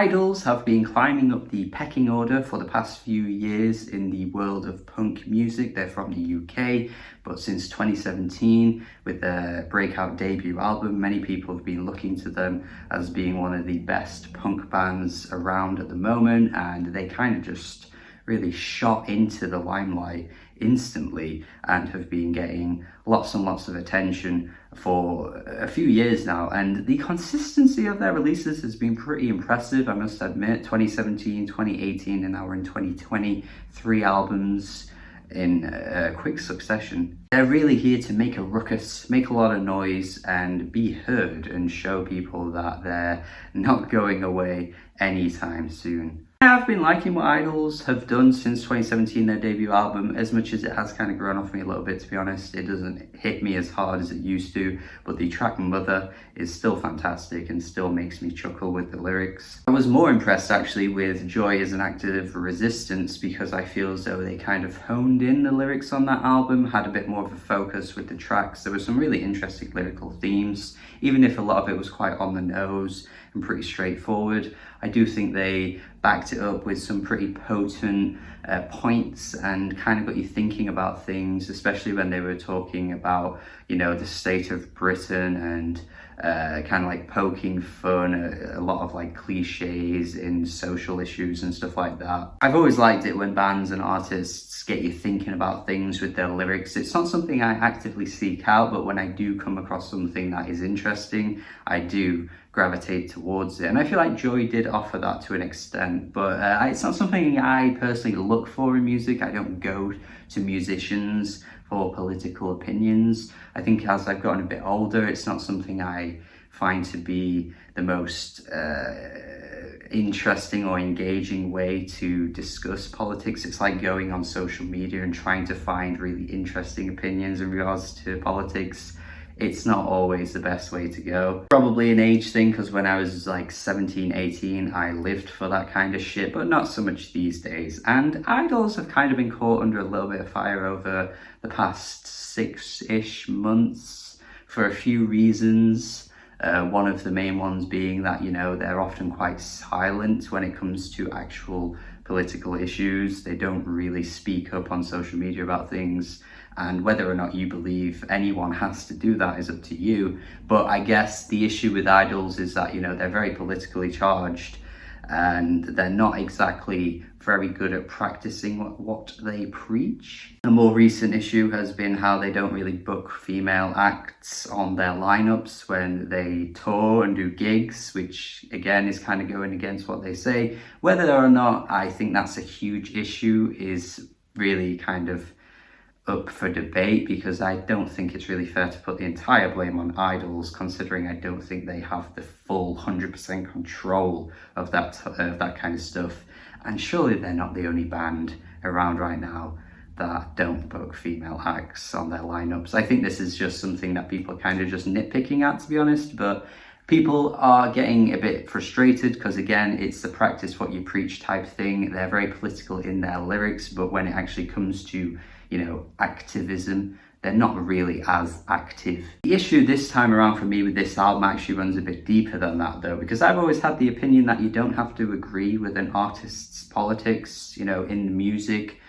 Idols have been climbing up the pecking order for the past few years in the world of punk music. They're from the UK, but since 2017, with their breakout debut album, many people have been looking to them as being one of the best punk bands around at the moment, and they kind of just really shot into the limelight instantly and have been getting lots and lots of attention for a few years now, and the consistency of their releases has been pretty impressive, I must admit. 2017, 2018, and now we're in 2020, 3 albums in quick succession. They're really here to make a ruckus, make a lot of noise, and be heard, and show people that they're not going away anytime soon. I've been liking what Idols have done since 2017, their debut album, as much as it has kind of grown off me a little bit, to be honest. It doesn't hit me as hard as it used to, but the track Mother is still fantastic and still makes me chuckle with the lyrics. I was more impressed actually with Joy as an Act of Resistance, because I feel as though they kind of honed in the lyrics on that album, had a bit more of a focus with the tracks. There were some really interesting lyrical themes, even if a lot of it was quite on the nose and pretty straightforward. I do think they backed it up with some pretty potent points and kind of got you thinking about things, especially when they were talking about, you know, the state of Britain and kind of like poking fun at a lot of like cliches in social issues and stuff like that. I've always liked it when bands and artists get you thinking about things with their lyrics. It's not something I actively seek out, but when I do come across something that is interesting, I do gravitate towards it, and I feel like Joy did offer that to an extent, but it's not something I personally look for in music. I don't go to musicians for political opinions. I think as I've gotten a bit older, it's not something I find to be the most interesting or engaging way to discuss politics. It's like going on social media and trying to find really interesting opinions in regards to politics. It's not always the best way to go. Probably an age thing, because when I was like 17, 18, I lived for that kind of shit, but not so much these days. And Idols have kind of been caught under a little bit of fire over the past 6-ish months for a few reasons. One of the main ones being that, you know, they're often quite silent when it comes to actual political issues. They don't really speak up on social media about things, and whether or not you believe anyone has to do that is up to you. But I guess the issue with Idols is that, you know, they're very politically charged and they're not exactly very good at practicing what they preach. A more recent issue has been how they don't really book female acts on their lineups when they tour and do gigs, which again is kind of going against what they say. Whether or not I think that's a huge issue is really kind of up for debate, because I don't think it's really fair to put the entire blame on Idols, considering I don't think they have the full 100% control of that kind of stuff. And surely they're not the only band around right now that don't book female acts on their lineups. I think this is just something that people are kind of just nitpicking at, to be honest, but people are getting a bit frustrated because, again, it's the practice what you preach type thing. They're very political in their lyrics, but when it actually comes to, you know, activism, they're not really as active. The issue this time around for me with this album actually runs a bit deeper than that, though, because I've always had the opinion that you don't have to agree with an artist's politics, you know, in the music,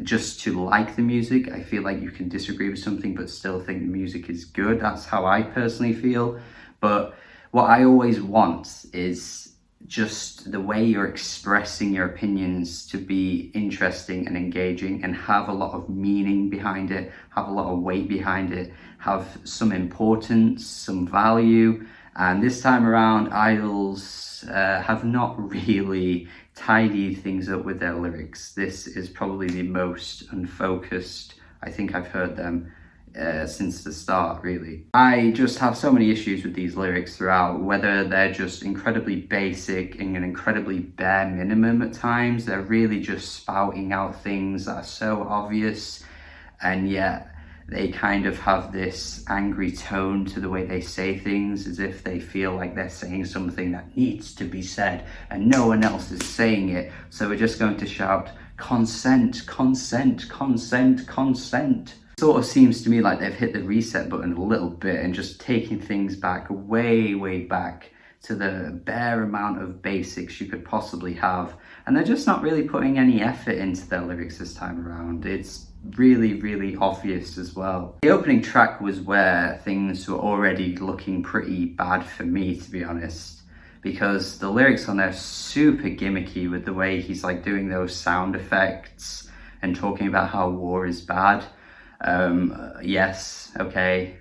just to like the music. I feel like you can disagree with something but still think the music is good. That's how I personally feel. But what I always want is just the way you're expressing your opinions to be interesting and engaging and have a lot of meaning behind it, have a lot of weight behind it, have some importance, some value. And this time around, Idols have not really tidied things up with their lyrics. This is probably the most unfocused I think I've heard them since the start, really. I just have so many issues with these lyrics throughout, whether they're just incredibly basic and an incredibly bare minimum at times. They're really just spouting out things that are so obvious, and yet they kind of have this angry tone to the way they say things, as if they feel like they're saying something that needs to be said and no one else is saying it, so we're just going to shout consent, consent, consent, consent. Sort of seems to me like they've hit the reset button a little bit and just taking things back way back to the bare amount of basics you could possibly have. And they're just not really putting any effort into their lyrics this time around. It's really, really obvious as well. The opening track was where things were already looking pretty bad for me, to be honest, because the lyrics on there are super gimmicky with the way he's like doing those sound effects and talking about how war is bad. Yes, okay,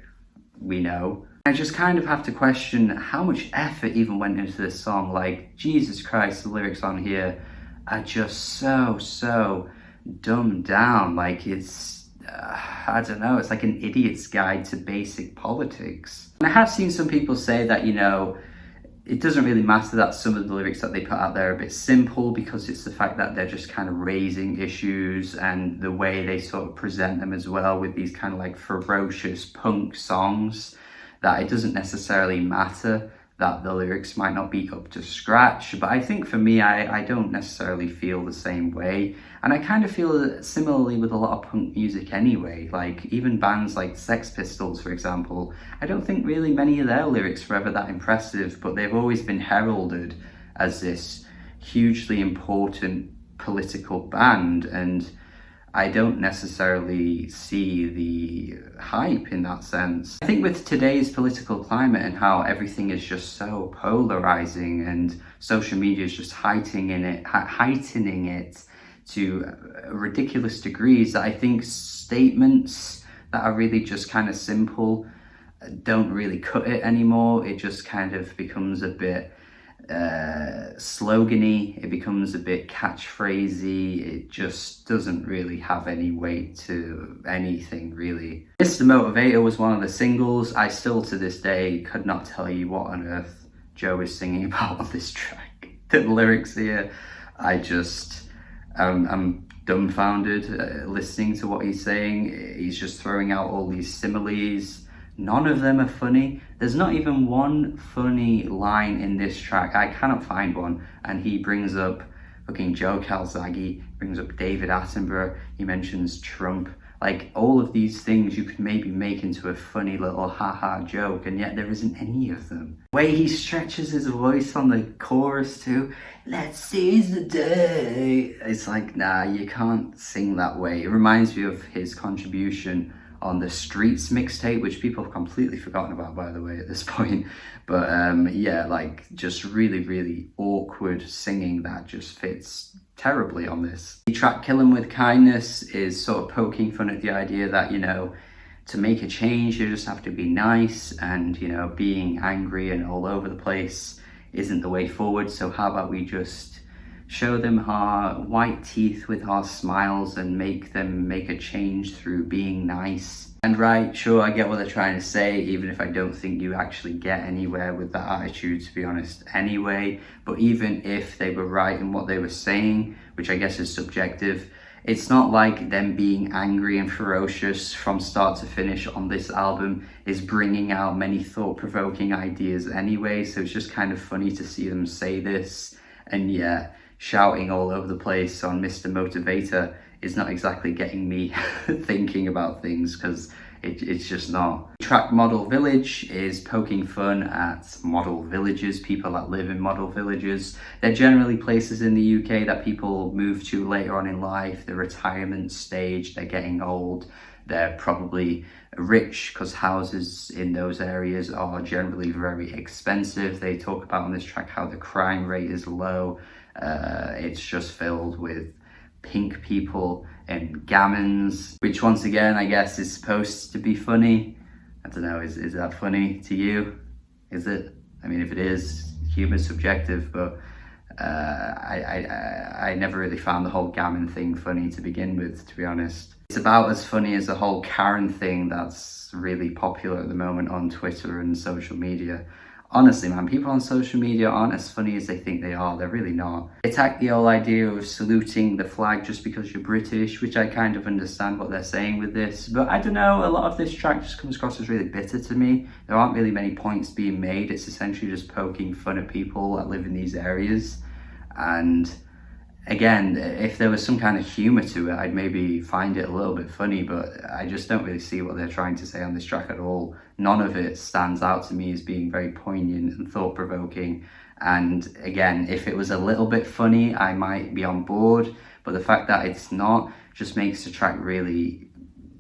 we know. I just kind of have to question how much effort even went into this song. Like, Jesus Christ, the lyrics on here are just so dumbed down. Like, it's, I don't know, it's like an idiot's guide to basic politics. And I have seen some people say that, you know, it doesn't really matter that some of the lyrics that they put out there are a bit simple, because it's the fact that they're just kind of raising issues and the way they sort of present them as well, with these kind of like ferocious punk songs, that it doesn't necessarily matter that the lyrics might not be up to scratch. But I think for me, I don't necessarily feel the same way. And I kind of feel similarly with a lot of punk music anyway. Like even bands like Sex Pistols, for example, I don't think really many of their lyrics were ever that impressive, but they've always been heralded as this hugely important political band. And I don't necessarily see the hype in that sense. I think with today's political climate and how everything is just so polarizing and social media is just heightening it to ridiculous degrees, that I think statements that are really just kind of simple don't really cut it anymore. It just kind of becomes a bit slogany, it becomes a bit catchphrasy, it just doesn't really have any weight to anything really. Mr. Motivator was one of the singles. I still to this day could not tell you what on earth Joe is singing about on this track. The lyrics here, I'm dumbfounded listening to what he's saying. He's just throwing out all these similes. None of them are funny. There's not even one funny line in this track. I cannot find one. And he brings up fucking Joe Calzaghe, brings up David Attenborough, he mentions Trump. Like, all of these things you could maybe make into a funny little haha joke, and yet there isn't any of them. The way he stretches his voice on the chorus too, let's seize the day. It's like, nah, you can't sing that way. It reminds me of his contribution on the Streets mixtape, which people have completely forgotten about, by the way, at this point. But yeah, like, just really awkward singing that just fits terribly on this. The track Kill 'Em With Kindness is sort of poking fun at the idea that, you know, to make a change, you just have to be nice, and, you know, being angry and all over the place isn't the way forward. So how about we just show them our white teeth with our smiles and make them make a change through being nice. And right, sure, I get what they're trying to say, even if I don't think you actually get anywhere with that attitude, to be honest, anyway. But even if they were right in what they were saying, which I guess is subjective, it's not like them being angry and ferocious from start to finish on this album is bringing out many thought-provoking ideas anyway. So it's just kind of funny to see them say this. And yeah, shouting all over the place on Mr. Motivator is not exactly getting me thinking about things, because it's just not. The track Model Village is poking fun at model villages, people that live in model villages. They're generally places in the UK that people move to later on in life, the retirement stage, they're getting old, they're probably rich because houses in those areas are generally very expensive. They talk about on this track how the crime rate is low. It's just filled with pink people and gammons, which once again I guess is supposed to be funny. I don't know, is that funny to you? Is it? I mean, if it is, humor's subjective, but I never really found the whole gammon thing funny to begin with, to be honest. It's about as funny as the whole Karen thing that's really popular at the moment on Twitter and social media. Honestly, man, people on social media aren't as funny as they think they are. They're really not. They attack the whole idea of saluting the flag just because you're British, which I kind of understand what they're saying with this. But I don't know, a lot of this track just comes across as really bitter to me. There aren't really many points being made. It's essentially just poking fun at people that live in these areas. And again, if there was some kind of humor to it, I'd maybe find it a little bit funny, but I just don't really see what they're trying to say on this track at all. None of it stands out to me as being very poignant and thought-provoking. And again, if it was a little bit funny, I might be on board, but the fact that it's not just makes the track really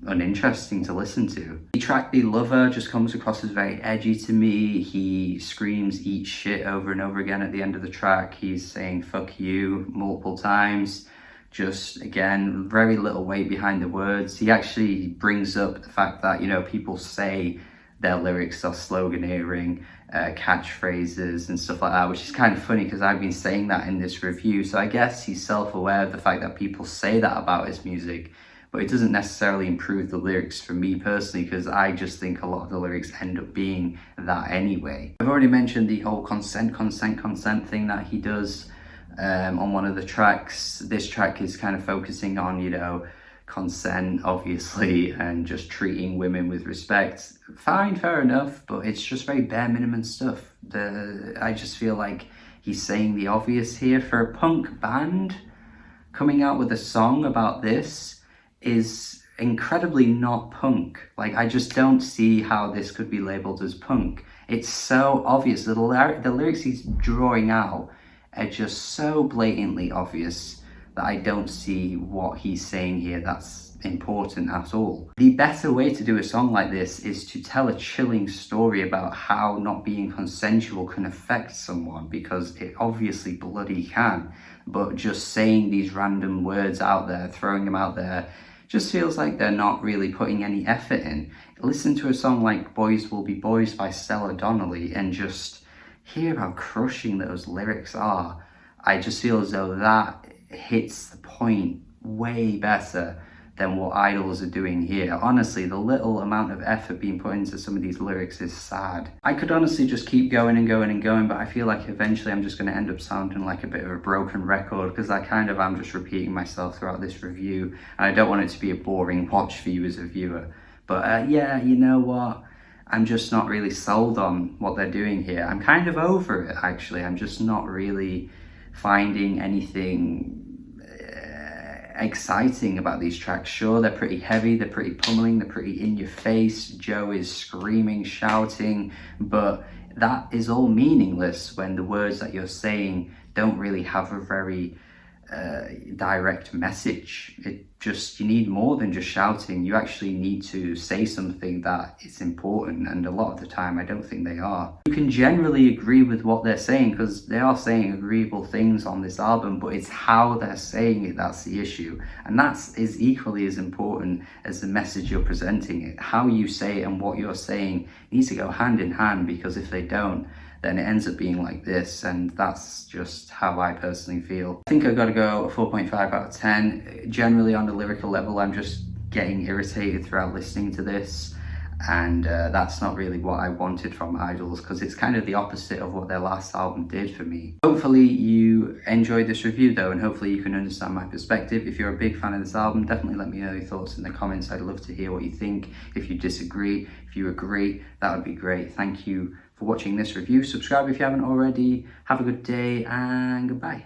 uninteresting to listen to. The track The Lover just comes across as very edgy to me. He screams eat shit over and over again at the end of the track. He's saying fuck you multiple times. Just, again, very little weight behind the words. He actually brings up the fact that, you know, people say their lyrics are sloganeering, catchphrases and stuff like that, which is kind of funny because I've been saying that in this review. So I guess he's self-aware of the fact that people say that about his music, but it doesn't necessarily improve the lyrics for me personally, because I just think a lot of the lyrics end up being that anyway. I've already mentioned the whole consent thing that he does on one of the tracks. This track is kind of focusing on, you know, consent, obviously, and just treating women with respect. Fine, fair enough, but it's just very bare minimum stuff. I just feel like he's saying the obvious here. For a punk band, coming out with a song about this is incredibly not punk. Like, I just don't see how this could be labeled as punk. It's so obvious. The lyrics he's drawing out are just so blatantly obvious that I don't see what he's saying here that's important at all. The better way to do a song like this is to tell a chilling story about how not being consensual can affect someone, because it obviously bloody can. But just saying these random words out there, throwing them out there, just feels like they're not really putting any effort in. Listen to a song like Boys Will Be Boys by Stella Donnelly and just hear how crushing those lyrics are. I just feel as though that hits the point way better than what Idols are doing here. Honestly, the little amount of effort being put into some of these lyrics is sad. I could honestly just keep going and going and going, but I feel like eventually I'm just going to end up sounding like a bit of a broken record, because I kind of am just repeating myself throughout this review, and I don't want it to be a boring watch for you as a viewer. But yeah, you know what? I'm just not really sold on what they're doing here. I'm kind of over it, actually. I'm just not really finding anything exciting about these tracks. Sure, they're pretty heavy, they're pretty pummeling, they're pretty in your face. Joe is screaming, shouting, but that is all meaningless when the words that you're saying don't really have a very direct message. You need more than just shouting. You actually need to say something that is important, and a lot of the time I don't think they are. You can generally agree with what they're saying, because they are saying agreeable things on this album, but it's how they're saying it that's the issue, and that is equally as important as the message you're presenting it. How you say it and what you're saying needs to go hand in hand, because if they don't, then it ends up being like this, and that's just how I personally feel. I think I've got to go a 4.5 out of 10. Generally, on the lyrical level, I'm just getting irritated throughout listening to this, and that's not really what I wanted from Idols, because it's kind of the opposite of what their last album did for me. Hopefully you enjoyed this review though, and hopefully you can understand my perspective. If you're a big fan of this album, definitely let me know your thoughts in the comments. I'd love to hear what you think. If you disagree, if you agree, that would be great. Thank you for watching this review. Subscribe if you haven't already. Have a good day, and goodbye.